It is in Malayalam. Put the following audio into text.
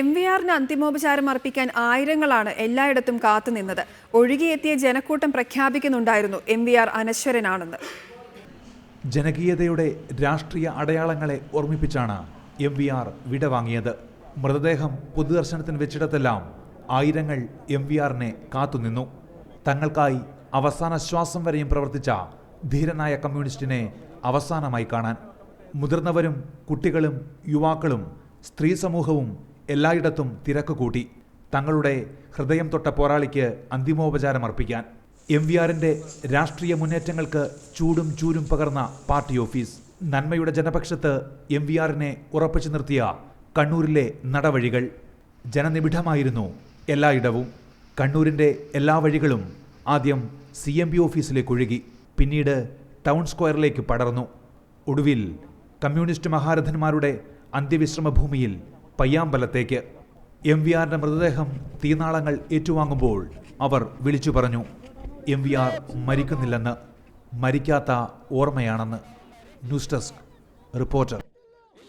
MVRന് അന്തിമോപചാരം അർപ്പിക്കാൻ ആയിരങ്ങളാണ് എല്ലായിടത്തും കാത്തുനിന്നത്. ഒഴുകിയെത്തിയ ജനക്കൂട്ടം പ്രഖ്യാപിക്കുന്നുണ്ടായിരുന്നു MVR അനശ്വരനാണെന്ന്. ജനകീയതയുടെ രാഷ്ട്രീയ അടയാളങ്ങളെ ഓർമ്മിപ്പിച്ചാണ് MVR വിടവാങ്ങിയത്. മൃതദേഹം പൊതുദർശനത്തിന് വെച്ചിടത്തെല്ലാം ആയിരങ്ങൾ MVRനെ കാത്തുനിന്നു. തങ്ങൾക്കായി അവസാന ശ്വാസം വരെയും പ്രവർത്തിച്ച ധീരനായ കമ്മ്യൂണിസ്റ്റിനെ അവസാനമായി കാണാൻ മുതിർന്നവരും കുട്ടികളും യുവാക്കളും സ്ത്രീ സമൂഹവും എല്ലായിടത്തും തിരക്ക് കൂട്ടി തങ്ങളുടെ ഹൃദയം തൊട്ട പോരാളിക്ക് അന്തിമോപചാരം അർപ്പിക്കാൻ. MVRന്റെ രാഷ്ട്രീയ മുന്നേറ്റങ്ങൾക്ക് ചൂടും ചൂരും പകർന്ന പാർട്ടി ഓഫീസ്, നന്മയുടെ ജനപക്ഷത്ത് MVRനെ ഉറപ്പിച്ചു നിർത്തിയ കണ്ണൂരിലെ നടവഴികൾ, ജനനിബിഡമായിരുന്നു എല്ലായിടവും. കണ്ണൂരിൻ്റെ എല്ലാ വഴികളും ആദ്യം CMB ഓഫീസിലേക്ക് ഒഴുകി, പിന്നീട് ടൗൺ സ്ക്വയറിലേക്ക് പടർന്നു. ഒടുവിൽ കമ്മ്യൂണിസ്റ്റ് മഹാരഥന്മാരുടെ അന്ത്യവിശ്രമ ഭൂമിയിൽ പയ്യാമ്പലത്തേക്ക്. MVRന്റെ മൃതദേഹം തീനാളങ്ങൾ ഏറ്റുവാങ്ങുമ്പോൾ അവർ വിളിച്ചു പറഞ്ഞു, MVR മരിക്കുന്നില്ലെന്ന്, മരിക്കാത്ത ഓർമ്മയാണെന്ന്. News desk reporter.